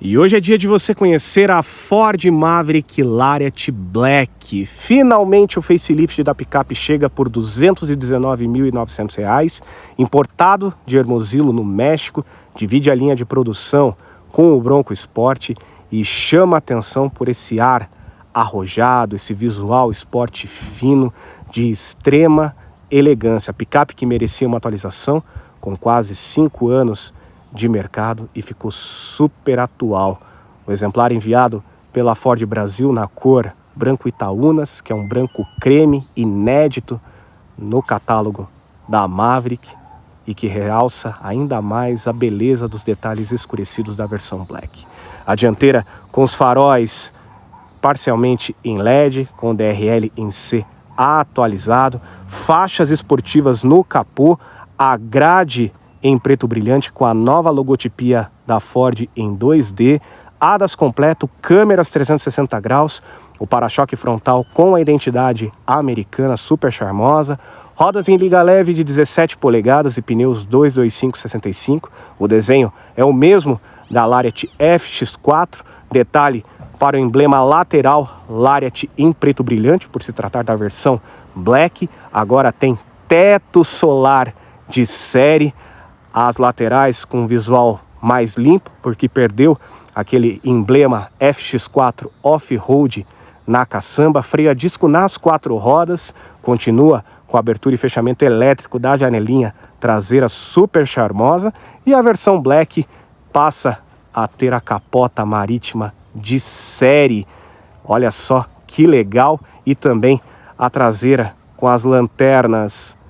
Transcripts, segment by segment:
E hoje é dia de você conhecer a Ford Maverick Lariat Black. Finalmente o facelift da picape chega por R$ 219.900, importado de Hermosillo, no México, divide a linha de produção com o Bronco Sport e chama a atenção por esse ar arrojado, esse visual esporte fino de extrema elegância. A picape que merecia uma atualização, com quase 5 anos de mercado e ficou super atual. O exemplar enviado pela Ford Brasil na cor branco Itaúnas, que é um branco creme inédito no catálogo da Maverick e que realça ainda mais a beleza dos detalhes escurecidos da versão Black. A dianteira com os faróis parcialmente em LED, com o DRL em C atualizado, faixas esportivas no capô, a grade em preto brilhante com a nova logotipia da Ford em 2D, ADAS completo, câmeras 360 graus, o para-choque frontal com a identidade americana super charmosa, rodas em liga leve de 17 polegadas e pneus 225/65. O desenho é o mesmo da Lariat FX4, detalhe para o emblema lateral Lariat em preto brilhante, por se tratar da versão Black. Agora tem teto solar de série, as laterais com visual mais limpo, porque perdeu aquele emblema FX4 Off-Road na caçamba, freio a disco nas 4 rodas, continua com abertura e fechamento elétrico da janelinha traseira super charmosa, e a versão Black passa a ter a capota marítima de série. Olha só que legal, e também a traseira com as lanternas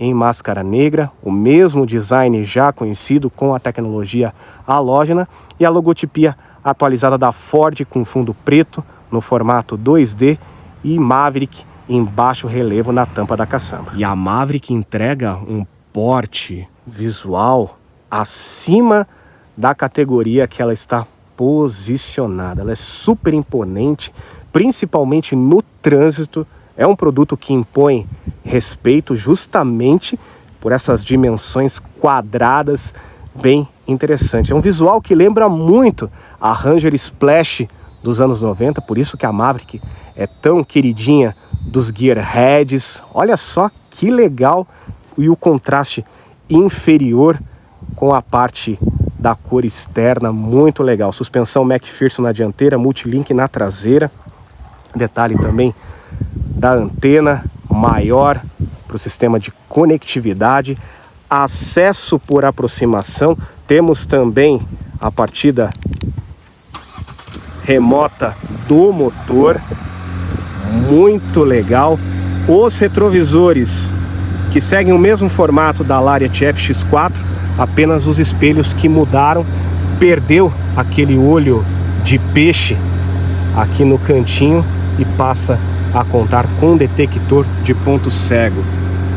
em máscara negra, o mesmo design já conhecido com a tecnologia halógena, e a logotipia atualizada da Ford com fundo preto no formato 2D e Maverick em baixo relevo na tampa da caçamba. E a Maverick entrega um porte visual acima da categoria que ela está posicionada. Ela é super imponente, principalmente no trânsito. É um produto que impõe respeito justamente por essas dimensões quadradas bem interessantes. É um visual que lembra muito a Ranger Splash dos anos 90, por isso que a Maverick é tão queridinha dos gearheads. Olha só que legal, e o contraste inferior com a parte da cor externa, muito legal. Suspensão McPherson na dianteira, multilink na traseira, detalhe também da antena maior para o sistema de conectividade, acesso por aproximação, temos também a partida remota do motor, muito legal. Os retrovisores que seguem o mesmo formato da Lariat FX4, apenas os espelhos que mudaram, perdeu aquele olho de peixe aqui no cantinho e passa a contar com detector de ponto cego.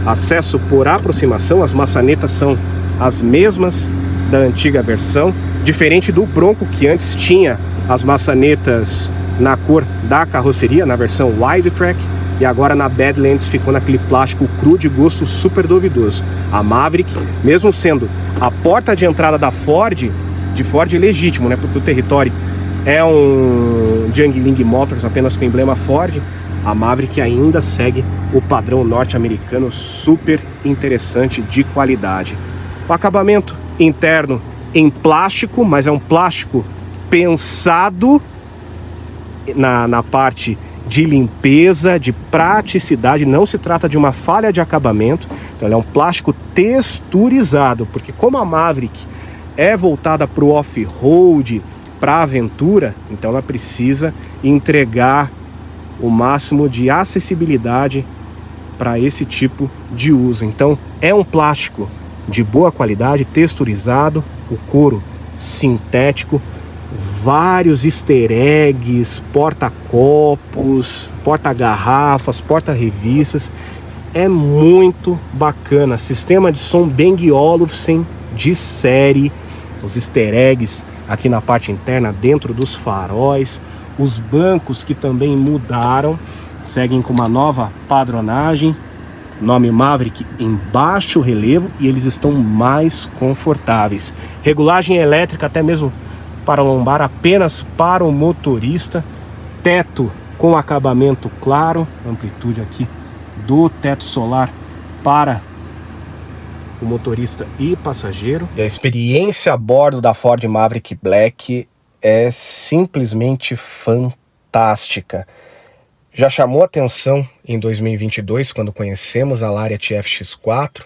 Acesso por aproximação, as maçanetas são as mesmas da antiga versão, diferente do Bronco, que antes tinha as maçanetas na cor da carroceria, na versão Wide Track, e agora na Badlands ficou naquele plástico cru de gosto super duvidoso. A Maverick, mesmo sendo a porta de entrada da Ford, de Ford legítimo, né, porque o território é um Jiangling Motors apenas com emblema Ford, a Maverick ainda segue o padrão norte-americano super interessante de qualidade. O acabamento interno em plástico, mas é um plástico pensado na parte de limpeza, de praticidade, não se trata de uma falha de acabamento, então ele é um plástico texturizado, porque como a Maverick é voltada para o off-road, para a aventura, então ela precisa entregar o máximo de acessibilidade para esse tipo de uso. Então é um plástico de boa qualidade, texturizado, o couro sintético, vários easter eggs, porta-copos, porta-garrafas, porta-revistas. É muito bacana. Sistema de som Bang Olufsen de série, os easter eggs aqui na parte interna, dentro dos faróis. Os bancos que também mudaram, seguem com uma nova padronagem, nome Maverick em baixo relevo, e eles estão mais confortáveis. Regulagem elétrica até mesmo para lombar apenas para o motorista, teto com acabamento claro, amplitude aqui do teto solar para o motorista e passageiro. E a experiência a bordo da Ford Maverick Black é simplesmente fantástica. Já chamou atenção em 2022, quando conhecemos a Lariat FX4.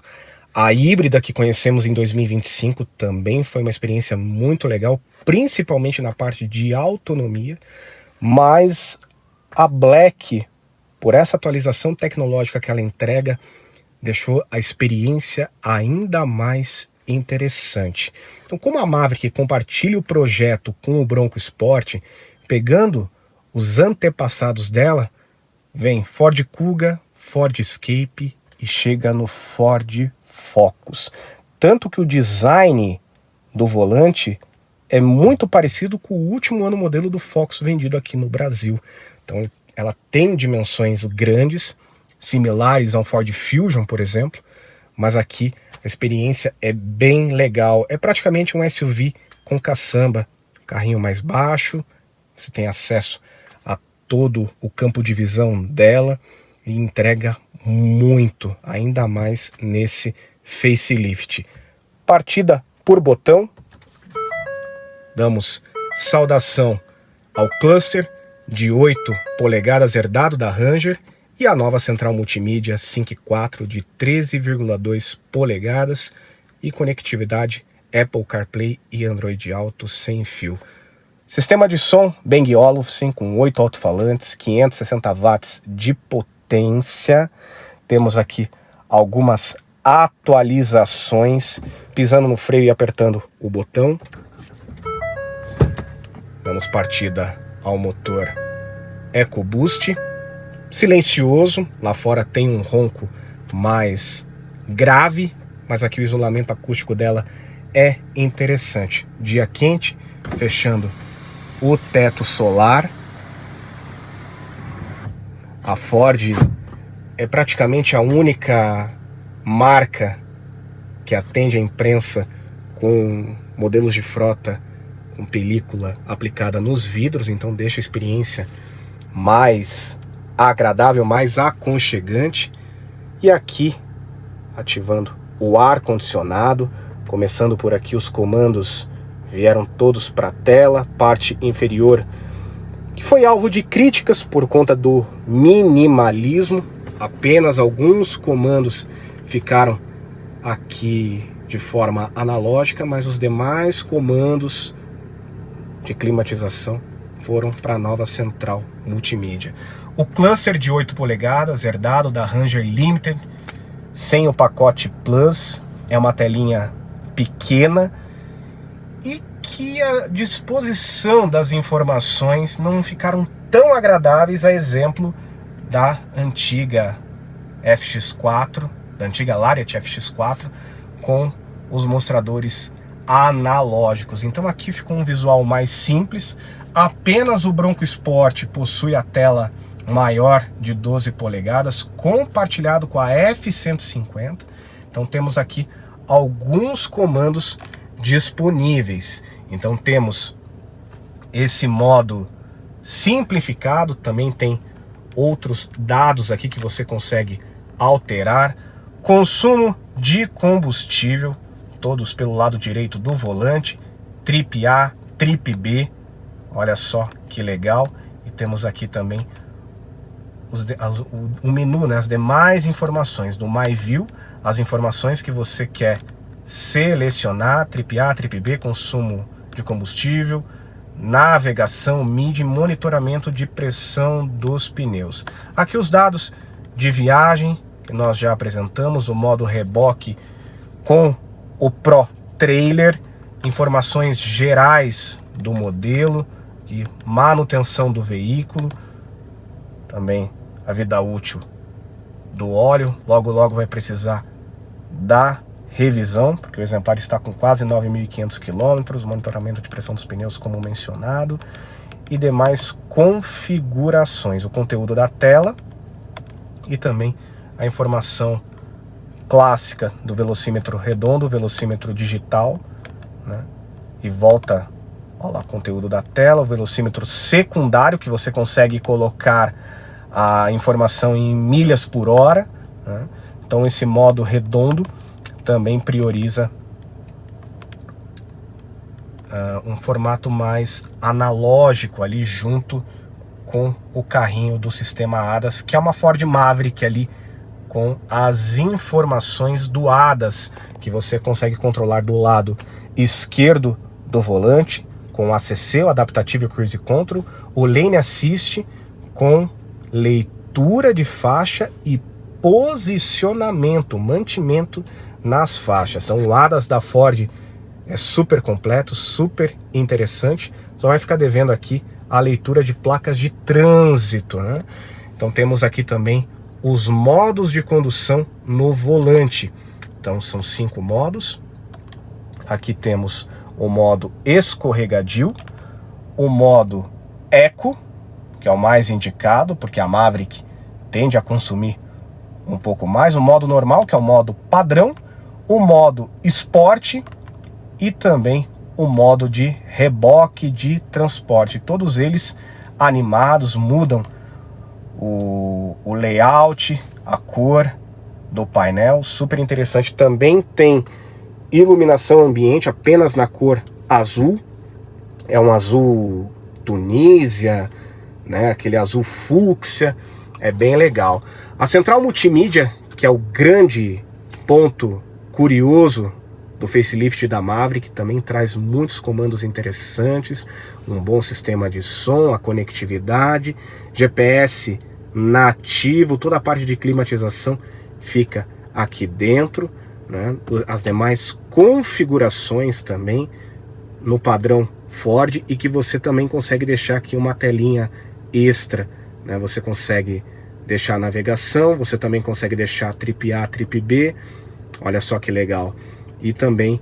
A híbrida que conhecemos em 2025 também foi uma experiência muito legal, principalmente na parte de autonomia. Mas a Black, por essa atualização tecnológica que ela entrega, deixou a experiência ainda mais interessante. Então, como a Maverick compartilha o projeto com o Bronco Sport, pegando os antepassados dela, vem Ford Kuga, Ford Escape e chega no Ford Focus. Tanto que o design do volante é muito parecido com o último ano modelo do Focus vendido aqui no Brasil. Então ela tem dimensões grandes, similares ao Ford Fusion, por exemplo, mas aqui a experiência é bem legal. É praticamente um SUV com caçamba, carrinho mais baixo, você tem acesso a todo o campo de visão dela e entrega muito, ainda mais nesse facelift. Partida por botão, damos saudação ao cluster de 8 polegadas herdado da Ranger e a nova central multimídia Sync 4 de 13,2 polegadas e conectividade Apple CarPlay e Android Auto sem fio. Sistema de som Bang Olufsen com 8 alto-falantes, 560 watts de potência. Temos aqui algumas atualizações, pisando no freio e apertando o botão. Damos partida ao motor EcoBoost. Silencioso, lá fora tem um ronco mais grave, mas aqui o isolamento acústico dela é interessante. Dia quente, fechando o teto solar. A Ford é praticamente a única marca que atende a imprensa com modelos de frota com película aplicada nos vidros, então deixa a experiência mais agradável, mais aconchegante. E aqui, ativando o ar-condicionado, começando por aqui, os comandos vieram todos para a tela, parte inferior que foi alvo de críticas por conta do minimalismo, apenas alguns comandos ficaram aqui de forma analógica, mas os demais comandos de climatização foram para a nova central multimídia. O cluster de 8 polegadas, herdado da Ranger Limited, sem o pacote Plus, é uma telinha pequena e que a disposição das informações não ficaram tão agradáveis, a exemplo da antiga FX4, da antiga Lariat FX4, com os mostradores analógicos. Então aqui ficou um visual mais simples. Apenas o Bronco Sport possui a tela maior de 12 polegadas, compartilhado com a F150. Então temos aqui alguns comandos disponíveis. Então temos esse modo simplificado, também tem outros dados aqui que você consegue alterar. Consumo de combustível, todos pelo lado direito do volante, Trip A, Trip B, olha só que legal. E temos aqui também o menu, né, as demais informações do My View, as informações que você quer selecionar, Trip A, Trip B, consumo de combustível, navegação, MIDI, monitoramento de pressão dos pneus. Aqui os dados de viagem que nós já apresentamos, o modo reboque com o Pro Trailer, informações gerais do modelo e manutenção do veículo, também a vida útil do óleo, logo vai precisar da revisão, porque o exemplar está com quase 9.500 km, monitoramento de pressão dos pneus como mencionado e demais configurações, o conteúdo da tela e também a informação clássica do velocímetro redondo, velocímetro digital, né? E volta Olha lá o conteúdo da tela, o velocímetro secundário, que você consegue colocar a informação em milhas por hora, né? Então esse modo redondo também prioriza um formato mais analógico ali junto com o carrinho do sistema ADAS, que é uma Ford Maverick ali com as informações do ADAS, que você consegue controlar do lado esquerdo do volante, com o ACC, o Adaptive Cruise Control, o Lane Assist, com leitura de faixa e posicionamento, mantimento nas faixas. Então o ADAS da Ford é super completo, super interessante. Só vai ficar devendo aqui a leitura de placas de trânsito, né? Então temos aqui também os modos de condução no volante. Então são 5 modos. Aqui temos o modo escorregadio, o modo Eco, que é o mais indicado, porque a Maverick tende a consumir um pouco mais, o modo normal, que é o modo padrão, o modo esporte e também o modo de reboque de transporte. Todos eles animados, mudam o layout, a cor do painel, super interessante. Também tem iluminação ambiente apenas na cor azul, é um azul Tunísia, né? Aquele azul fúcsia, é bem legal. A central multimídia, que é o grande ponto curioso do facelift da Maverick, também traz muitos comandos interessantes, um bom sistema de som, a conectividade, GPS nativo, toda a parte de climatização fica aqui dentro, né? As demais configurações também no padrão Ford, e que você também consegue deixar aqui uma telinha extra, né? Você consegue deixar a navegação, você também consegue deixar a Trip A, Trip B, olha só que legal, e também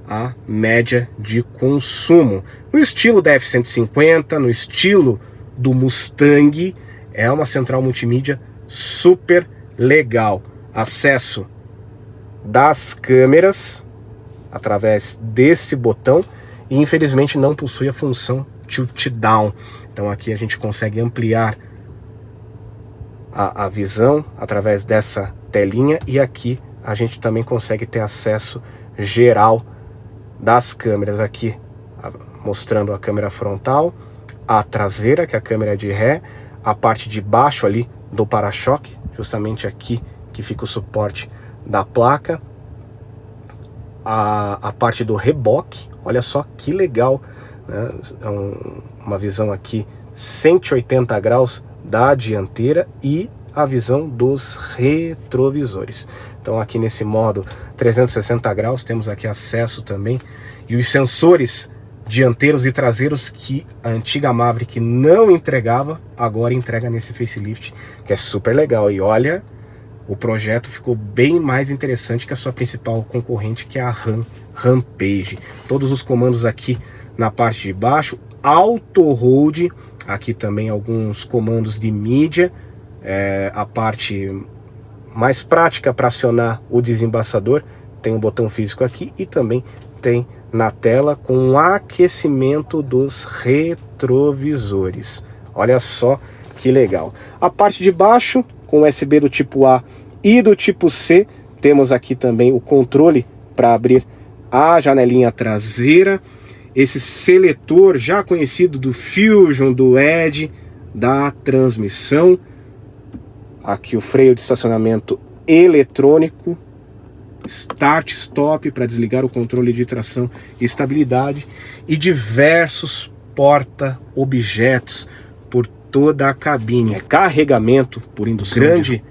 a média de consumo. No estilo da F-150, no estilo do Mustang, é uma central multimídia super legal. Acesso das câmeras através desse botão, e infelizmente não possui a função tilt down. Então aqui a gente consegue ampliar a visão através dessa telinha, e aqui a gente também consegue ter acesso geral das câmeras, aqui mostrando a câmera frontal, a traseira, que é a câmera de ré, a parte de baixo ali do para-choque, justamente aqui que fica o suporte da placa, a parte do reboque, olha só que legal, né? É uma visão aqui 180 graus da dianteira e a visão dos retrovisores. Então aqui nesse modo 360 graus temos aqui acesso também, e os sensores dianteiros e traseiros que a antiga Maverick não entregava, agora entrega nesse facelift, que é super legal. E olha, o projeto ficou bem mais interessante que a sua principal concorrente, que é a Rampage. Todos os comandos aqui na parte de baixo, Auto Hold, aqui também alguns comandos de mídia, a parte mais prática para acionar o desembaçador, tem um botão físico aqui, e também tem na tela com aquecimento dos retrovisores. Olha só que legal. A parte de baixo, com USB do tipo A e do tipo C, temos aqui também o controle para abrir a janelinha traseira, esse seletor já conhecido do Fusion, do Edge, da transmissão, aqui o freio de estacionamento eletrônico, start stop para desligar o controle de tração e estabilidade, e diversos porta-objetos por toda a cabine. Carregamento por indução, grande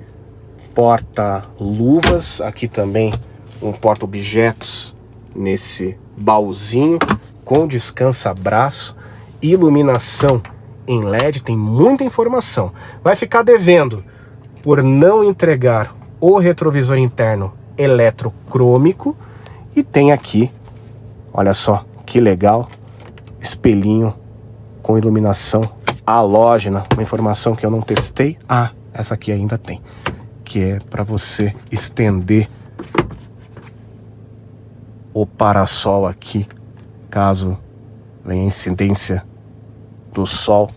porta-luvas, aqui também um porta-objetos nesse baúzinho com descansa-braço, iluminação em LED, tem muita informação. Vai ficar devendo por não entregar o retrovisor interno eletrocrômico, e tem aqui, olha só que legal, espelhinho com iluminação halógena, uma informação que eu não testei. Essa aqui ainda tem, que é para você estender o parasol aqui, caso vem a incidência do sol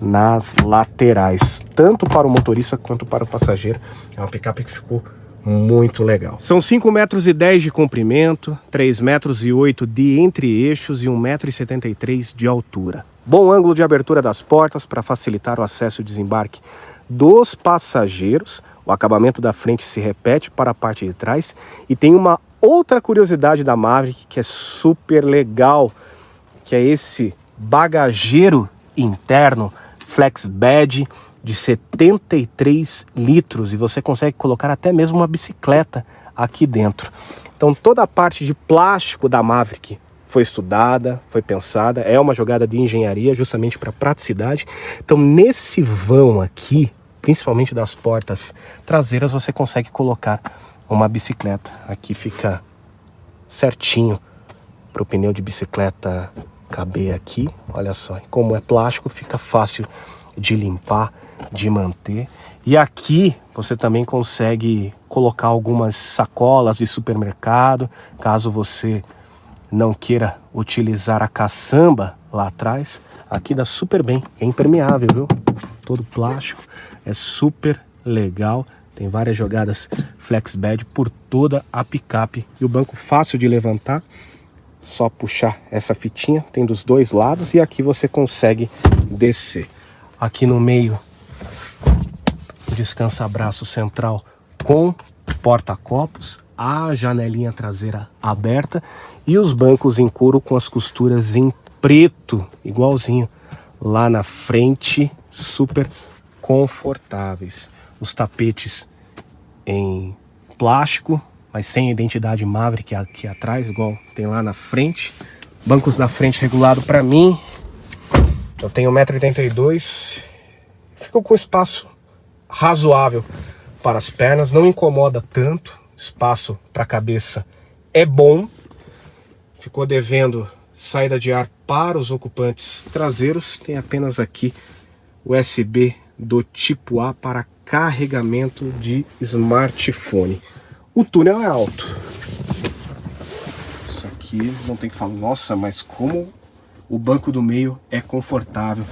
nas laterais, tanto para o motorista quanto para o passageiro. É uma picape que ficou muito legal. São 5,10 metros de comprimento, 3,08 metros de entre-eixos e 1,73 m de altura. Bom ângulo de abertura das portas para facilitar o acesso e o desembarque dos passageiros. O acabamento da frente se repete para a parte de trás. E tem uma outra curiosidade da Maverick que é super legal, que é esse bagageiro interno Flex Bed de 73 litros. E você consegue colocar até mesmo uma bicicleta aqui dentro. Então toda a parte de plástico da Maverick foi estudada, foi pensada, é uma jogada de engenharia justamente para praticidade. Então nesse vão aqui, principalmente das portas traseiras, você consegue colocar uma bicicleta. Aqui fica certinho para o pneu de bicicleta caber aqui, olha só. Como é plástico, fica fácil de limpar, de manter. E aqui você também consegue colocar algumas sacolas de supermercado, caso você não queira utilizar a caçamba lá atrás. Aqui dá super bem, é impermeável, viu? Todo plástico, é super legal. Tem várias jogadas Flex Bed por toda a picape. E o banco fácil de levantar, só puxar essa fitinha, tem dos dois lados. E aqui você consegue descer. Aqui no meio, descansa-braço central com porta-copos, a janelinha traseira aberta e os bancos em couro com as costuras em preto, igualzinho lá na frente, super confortáveis. Os tapetes em plástico, mas sem a identidade Maverick aqui atrás, igual tem lá na frente. Bancos da frente regulado para mim. Eu tenho 1,82 m, ficou com espaço razoável para as pernas, não incomoda tanto. Espaço para a cabeça é bom. Ficou devendo saída de ar para os ocupantes traseiros. Tem apenas aqui USB do tipo A para carregamento de smartphone. O túnel é alto. Isso aqui não tem que falar, nossa, mas como o banco do meio é confortável.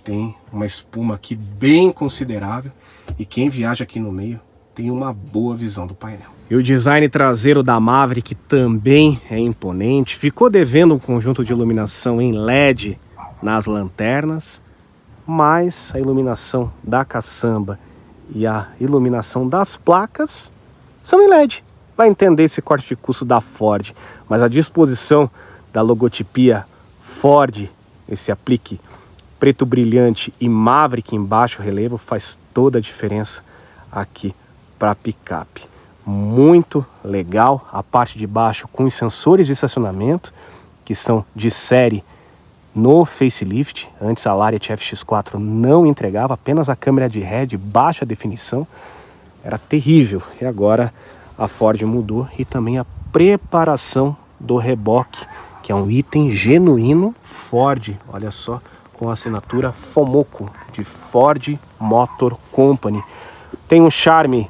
Tem uma espuma aqui bem considerável. E quem viaja aqui no meio tem uma boa visão do painel. E o design traseiro da Maverick também é imponente. Ficou devendo um conjunto de iluminação em LED nas lanternas, mas a iluminação da caçamba e a iluminação das placas são em LED. Vai entender esse corte de custo da Ford, mas a disposição da logotipia Ford, esse aplique preto brilhante e Maverick em baixo relevo, faz toda a diferença aqui para a picape. Muito legal a parte de baixo com os sensores de estacionamento que estão de série no facelift. Antes a Lariat FX4 não entregava, apenas a câmera de ré de baixa definição, era terrível. E agora a Ford mudou, e também a preparação do reboque, que é um item genuíno Ford, olha só, com a assinatura Fomoco de Ford Motor Company. Tem um charme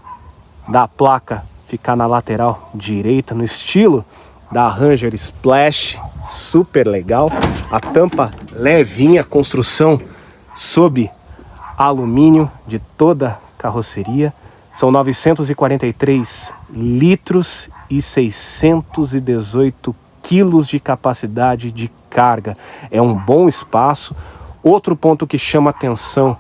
da placa ficar na lateral direita, no estilo da Ranger Splash, super legal. A tampa levinha, construção sob alumínio de toda a carroceria. São 943 litros e 618 quilos de capacidade de carga. É um bom espaço. Outro ponto que chama atenção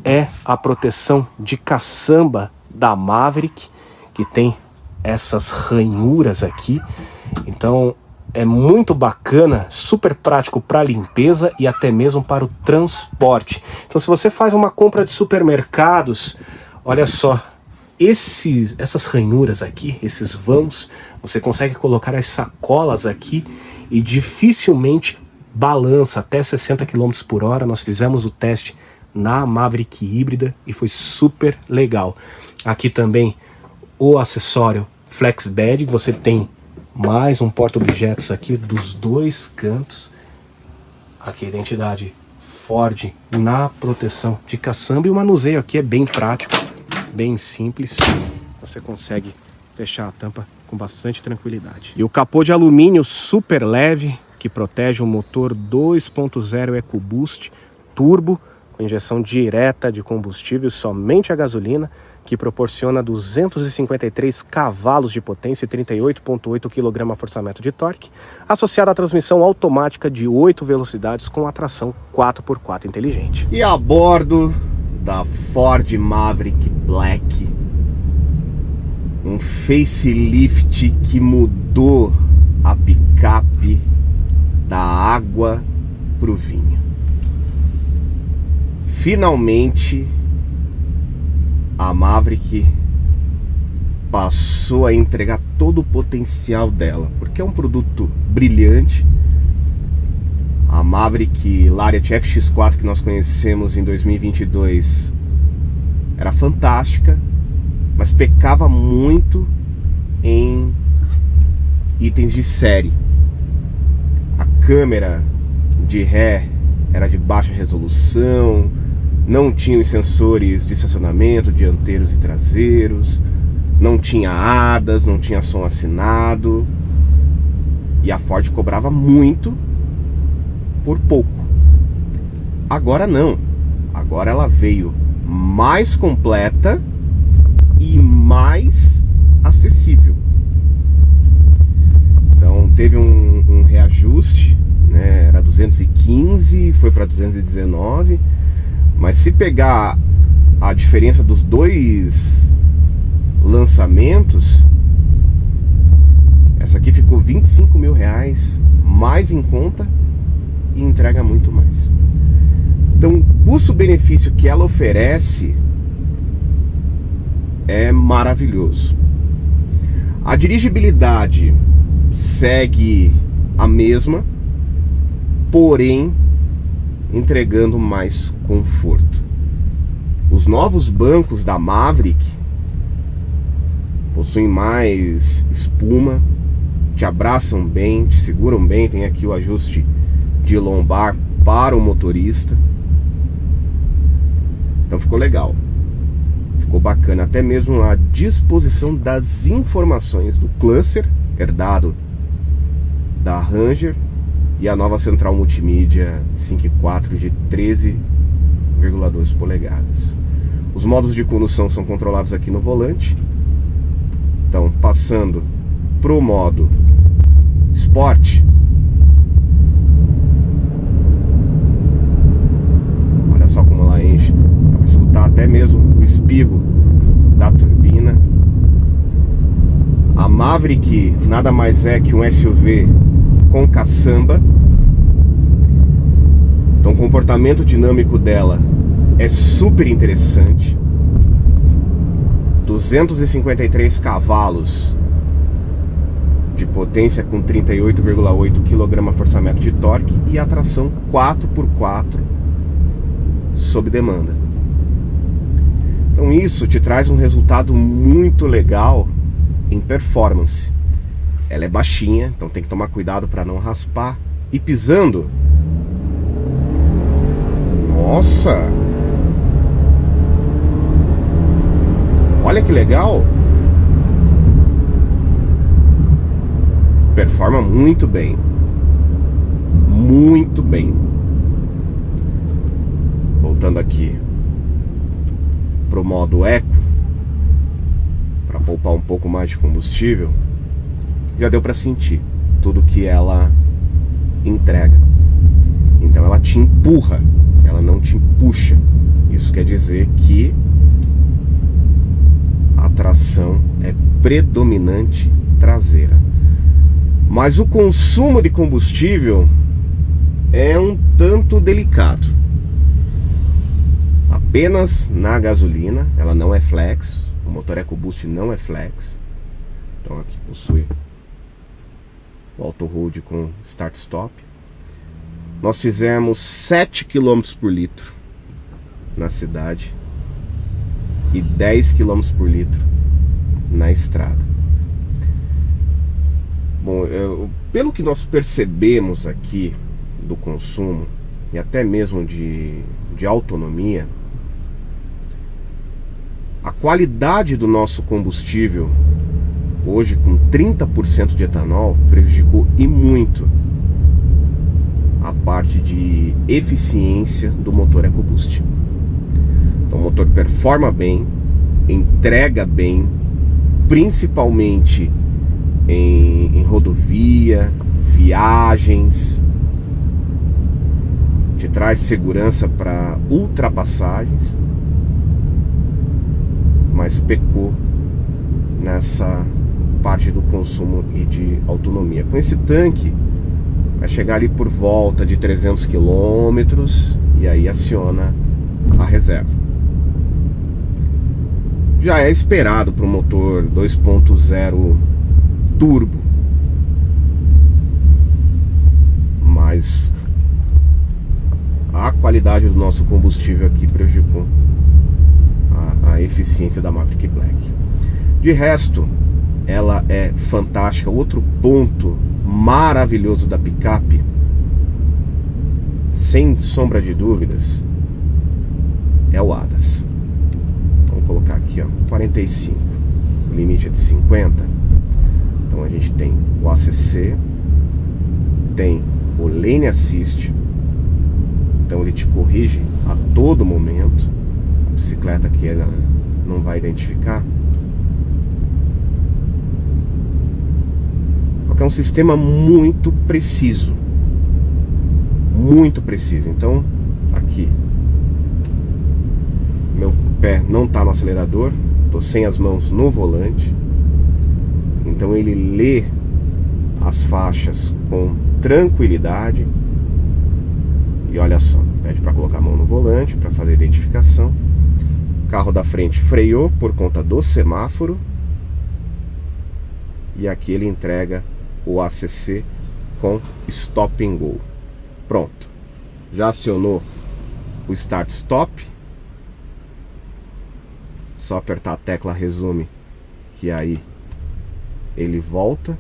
é a proteção de caçamba da Maverick, que tem essas ranhuras aqui. Então é muito bacana, super prático para limpeza e até mesmo para o transporte. Então se você faz uma compra de supermercados, olha só, essas ranhuras aqui, esses vãos, você consegue colocar as sacolas aqui e dificilmente balança até 60 km por hora. Nós fizemos o teste na Maverick híbrida e foi super legal. Aqui também o acessório Flex Bed, você tem mais um porta-objetos aqui dos dois cantos. Aqui a identidade Ford na proteção de caçamba, e o manuseio aqui é bem prático, bem simples. Você consegue fechar a tampa com bastante tranquilidade. E o capô de alumínio super leve, que protege o motor 2.0 EcoBoost Turbo, com injeção direta de combustível somente a gasolina, que proporciona 253 cavalos de potência e 38,8 kgfm de torque, associado à transmissão automática de 8 velocidades com a tração 4x4 inteligente. E a bordo da Ford Maverick Black, um facelift que mudou a picape da água para o vinho. Finalmente a Maverick passou a entregar todo o potencial dela, porque é um produto brilhante. A Maverick Lariat FX4 que nós conhecemos em 2022 era fantástica, mas pecava muito em itens de série. A câmera de ré era de baixa resolução, não tinha os sensores de estacionamento dianteiros e traseiros, não tinha ADAS, não tinha som assinado, e a Ford cobrava muito por pouco. Agora não, agora ela veio mais completa e mais acessível. Então teve um reajuste, né? Era 215, foi para 219. Mas se pegar a diferença dos dois lançamentos, essa aqui ficou R$25 mil mais em conta e entrega muito mais. Então o custo-benefício que ela oferece é maravilhoso. A dirigibilidade segue a mesma, porém entregando mais conforto. Os novos bancos da Maverick possuem mais espuma, te abraçam bem, te seguram bem. Tem aqui o ajuste de lombar para o motorista. Então ficou legal, ficou bacana. Até mesmo a disposição das informações do cluster herdado da Ranger e a nova central multimídia 5.4 de 13,2 polegadas. Os modos de condução são controlados aqui no volante. Então, passando para o modo Sport, olha só como ela enche, dá para escutar até mesmo o espirro da turbina. A Maverick nada mais é que um SUV com caçamba. Então o comportamento dinâmico dela é super interessante. 253 cavalos de potência com 38,8 kgfm de torque e a tração 4x4 sob demanda. Então isso te traz um resultado muito legal em performance. Ela é baixinha, então tem que tomar cuidado para não raspar. E pisando, nossa, olha que legal. Performa muito bem. Muito bem. Voltando aqui pro modo Eco, para poupar um pouco mais de combustível, já deu para sentir tudo que ela entrega. Então ela te empurra, ela não te puxa. Isso quer dizer que a tração é predominante traseira. Mas o consumo de combustível é um tanto delicado. Apenas na gasolina, ela não é flex. O motor EcoBoost não é flex. Então aqui possui o auto hold com start stop. Nós fizemos 7 km por litro na cidade e 10 km por litro na estrada. Bom, pelo que nós percebemos aqui do consumo e até mesmo de autonomia, a qualidade do nosso combustível hoje com 30% de etanol prejudicou e muito a parte de eficiência do motor EcoBoost. Então o motor performa bem, entrega bem, principalmente em rodovia, viagens, te traz segurança para ultrapassagens, mas pecou nessa parte do consumo e de autonomia. Com esse tanque vai chegar ali por volta de 300 km e aí aciona a reserva. Já é esperado para o motor 2.0 turbo, mas a qualidade do nosso combustível aqui prejudicou a eficiência da Maverick Black. De resto, ela é fantástica. Outro ponto maravilhoso da picape, sem sombra de dúvidas, é o ADAS. Vamos colocar aqui, ó, 45, o limite é de 50. Então a gente tem o ACC, tem o Lane Assist, então ele te corrige a todo momento. A bicicleta que ela não vai identificar. Porque é um sistema muito preciso. Muito preciso. Então, aqui, meu pé não está no acelerador, estou sem as mãos no volante. Então ele lê as faixas com tranquilidade. E olha só, pede para colocar a mão no volante para fazer a identificação. O carro da frente freou por conta do semáforo. E aqui ele entrega o ACC com Stop and Go. Pronto. Já acionou o Start Stop. Só apertar a tecla Resume, que aí ele volta.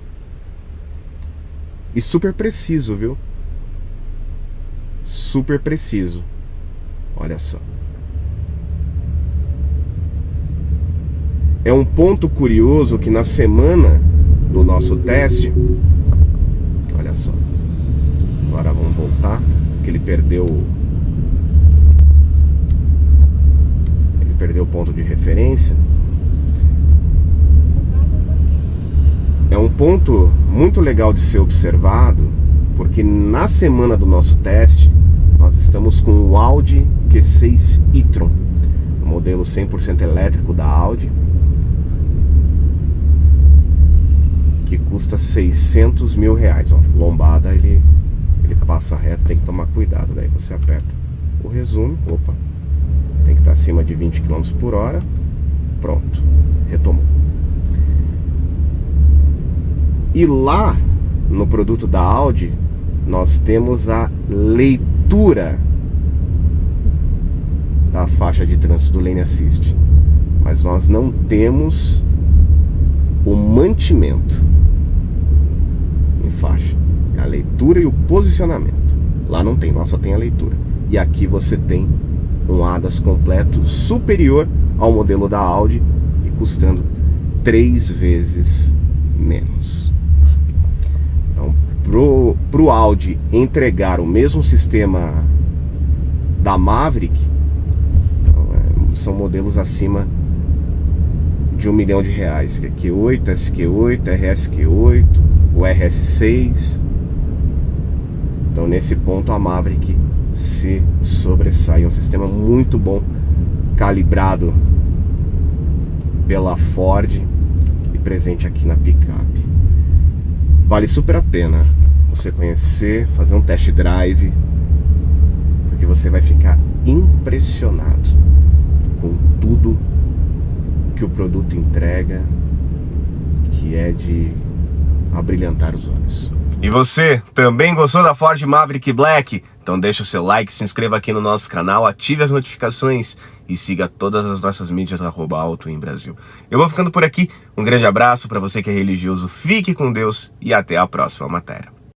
E super preciso, viu? Super preciso. Olha só. É um ponto curioso que na semana do nosso teste, olha só, agora vamos voltar, porque ele perdeu o ponto de referência. É um ponto muito legal de ser observado, porque na semana do nosso teste nós estamos com o Audi Q6 e-tron, um modelo 100% elétrico da Audi, que custa 600 mil reais. Ó, lombada ele passa reto, tem que tomar cuidado. Daí você aperta o resume, opa, tem que estar acima de 20 km por hora. Pronto, retomou. E lá no produto da Audi nós temos a leitura da faixa de trânsito do Lane Assist, mas nós não temos o mantimento em faixa, a leitura e o posicionamento. Lá não tem, lá só tem a leitura. E aqui você tem um ADAS completo superior ao modelo da Audi e custando 3 vezes menos. Então, pro Audi entregar o mesmo sistema da Maverick, então, são modelos acima de R$1 milhão, que é Q8, SQ8, RSQ8, o RS6. Então nesse ponto a Maverick se sobressai. É um sistema muito bom, calibrado pela Ford e presente aqui na picape. Vale super a pena você conhecer, fazer um test drive, porque você vai ficar impressionado com tudo que o produto entrega, que é de abrilhantar os olhos. E você, também gostou da Ford Maverick Black? Então deixa o seu like, se inscreva aqui no nosso canal, ative as notificações e siga todas as nossas mídias @AutoEmBrasil. Eu vou ficando por aqui, um grande abraço para você que é religioso, fique com Deus e até a próxima matéria.